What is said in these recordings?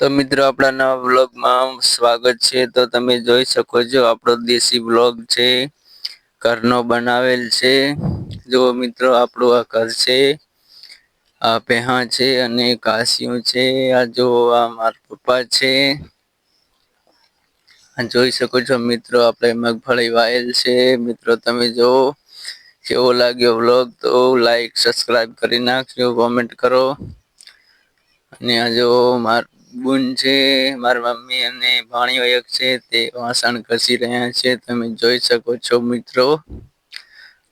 તો મિત્રો આપણા નવા વ્લોગમાં સ્વાગત છે। તો તમે જોઈ શકો છો આપણો દેશી વ્લોગ છે, ઘરનો બનાવેલ છે। જો મિત્રો આપણું આ ઘર છે, આ ભેહા છે અને ઘાસિયું છે। આ જો આ મારા પપ્પા છે, જોઈ શકો છો મિત્રો આપણે મગફળી વાયેલ છે। મિત્રો તમે જોવો કેવો લાગ્યો વ્લોગ તો લાઈક સબસ્ક્રાઈબ કરી નાખજો, કોમેન્ટ કરો। અને આ જો માર બુન છે, મારા મમ્મી અને ભાણીઓ એક છે તે વાસણ ઘસી રહ્યા છે, તમે જોઈ શકો છો મિત્રો।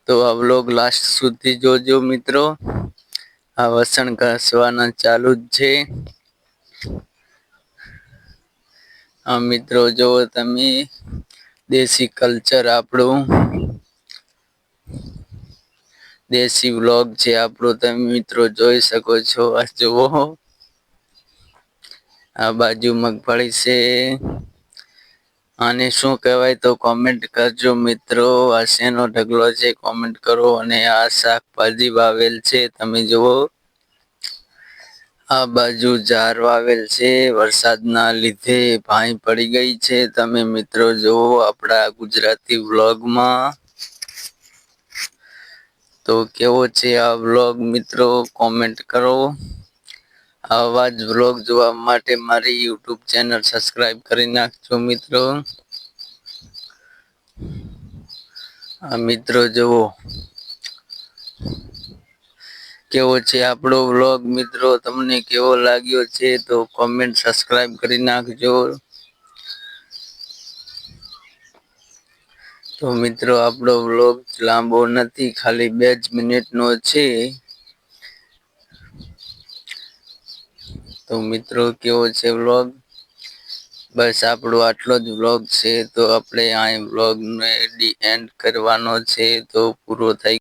તો આ વ્લોગ લાસ્ટ સુધી જોજો મિત્રો। આ વાસણ ઘસવાના ચાલુ જ છે। આ મિત્રો જોવો તમે દેશી કલ્ચર આપણું, દેશી વ્લોગ છે આપણું, તમે મિત્રો જોઈ શકો છો। આ જુઓ આ બાજુ મગફળી છે, આને શું કહેવાય તો કોમેન્ટ કરજો મિત્રો। આ શેનો ઢગલો છે કોમેન્ટ કરો। અને આ શાકભાજી વાવેલ છે, તમે જુઓ આ બાજુ જાર વાવેલ છે, વરસાદના લીધે ભાંય પડી ગઈ છે, તમે મિત્રો જોવો આપણા ગુજરાતી વ્લોગમાં। તો કેવો છે આ વ્લોગ મિત્રો કોમેન્ટ કરો। આવા જ વ્લોગ જોવા માટે મારી યુટ્યુબ ચેનલ સબસ્ક્રાઈબ કરી નાખજો મિત્રો। આ મિત્રો જુઓ કેવો છે આપણો વ્લોગ મિત્રો, તમને કેવો લાગ્યો છે તો કોમેન્ટ સબસ્ક્રાઈબ કરી નાખજો। તો મિત્રો આપણો વ્લોગ લાંબો નથી, ખાલી 2 જ મિનિટનો છે। તો મિત્રો કેવો છે વ્લોગ, બસ આપણો આટલો જ વ્લોગ છે। તો આપણે આ વ્લોગને એન્ડ કરવાનો છે, તો પૂરો થઈ